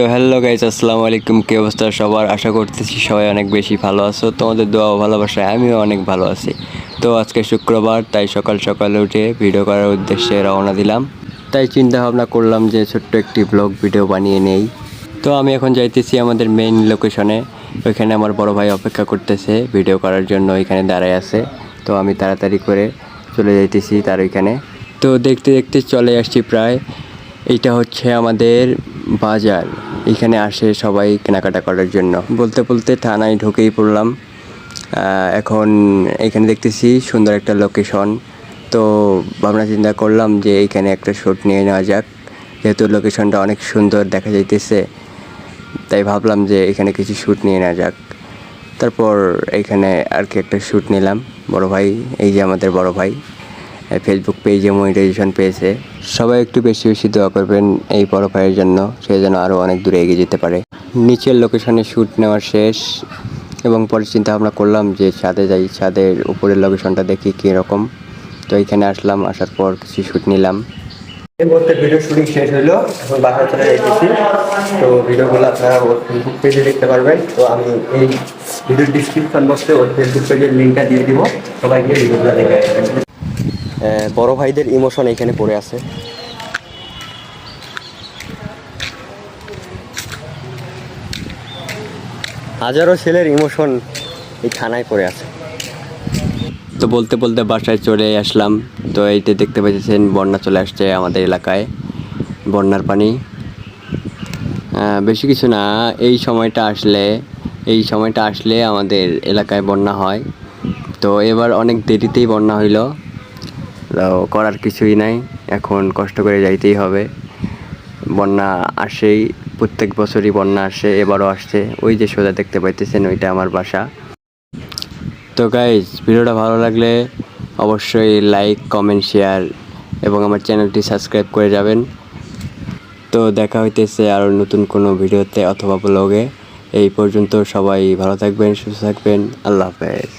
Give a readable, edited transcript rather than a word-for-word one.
তো hello guys, আসসালামু আলাইকুম। কি অবস্থা সবার? আশা করতেছি সবাই অনেক বেশি ভালো আছো। তোমাদের দোয়া ও ভালোবাসায় আমিও অনেক ভালো আছি। তো আজকে শুক্রবার, তাই সকাল সকাল উঠে ভিডিও করার উদ্দেশ্যে রওনা দিলাম। তাই চিন্তা ভাবনা করলাম যে ছোট্ট একটি ব্লগ ভিডিও বানিয়ে নেই। তো আমি এখন যাইতেছি আমাদের মেইন লোকেশনে। ওইখানে আমার বড় ভাই অপেক্ষা করতেছে ভিডিও করার জন্য, ওইখানে দাঁড়ায় আছে। তো আমি তাড়াতাড়ি করে চলে যাইতেছি তার ওইখানে। তো দেখতে দেখতে চলে আসছি প্রায়। এইটা হচ্ছে আমাদের বাজার। এখানে আসে সবাই কেনাকাটা করার জন্য। বলতে বলতে থানায় ঢুকেই পড়লাম। এখন এখানে দেখতেছি সুন্দর একটা লোকেশন। তো ভাবনা চিন্তা করলাম যে এইখানে একটা শ্যুট নিয়ে নেওয়া যাক, যেহেতু লোকেশনটা অনেক সুন্দর দেখা যাইতেছে। তাই ভাবলাম যে এখানে কিছু শ্যুট নিয়ে নেওয়া যাক। তারপর এইখানে আর কি একটা শ্যুট নিলাম। বড় ভাই, এই যে আমাদের বড় ভাই, ফেসবুক পেজে মনিটাইজেশন পেয়েছে। সবাই একটু বেশি বেশি দোয়া করবেন এই বড় ভাইয়ের জন্য, সে যেন আরও অনেক দূরে এগিয়ে যেতে পারে। নিচের লোকেশনে শ্যুট নেওয়া শেষ এবং পরে চিন্তা ভাবনা করলাম যে ছাদে যাই, ছাদের উপরের লোকেশনটা দেখি কীরকম। তো এইখানে আসলাম, আসার পর কিছু শ্যুট নিলাম। এই মুহূর্তে ভিডিও শুটিং শেষ হলো, এখন বাসায় চলে যাইতেছি। তো ভিডিওগুলো আপনারা ওর ফেসবুক পেজে দেখতে পারবেন। তো আমি এই ভিডিওর ডিসক্রিপশন বক্সে ওর ফেসবুক পেজের লিঙ্কটা দিয়ে দিব, সবাই গিয়ে ভিডিওগুলো দেখে আসবেন। বড় ভাইদের ইমোশন এখানে পড়ে আছে। হাজারো ছেলের ইমোশন এই থানায় পড়ে আছে। তো বলতে বলতে বাসায় চলে আসলাম। তো এইটা দেখতে পাচ্ছেন, বন্যা চলে আসছে আমাদের এলাকায়, বন্যার পানি। বেশি কিছু না, এই সময়টা আসলে আমাদের এলাকায় বন্যা হয়। তো এবার অনেক দেরিতেই বন্যা হইল, করার কিছুই নাই, এখন কষ্ট করে যাইতেই হবে। বন্যা আসেই, প্রত্যেক বছরই বন্যা আসে, এবারও আসছে। ওই যে সোজা দেখতে পাইতেছেন, ওইটা আমার বাসা। তো গাইজ, ভিডিওটা ভালো লাগলে অবশ্যই লাইক, কমেন্ট, শেয়ার এবং আমার চ্যানেলটি সাবস্ক্রাইব করে যাবেন। তো দেখা হইতেছে আরও নতুন কোনো ভিডিওতে অথবা ব্লগে। এই পর্যন্ত সবাই ভালো থাকবেন, সুস্থ থাকবেন। আল্লাহ হাফেজ।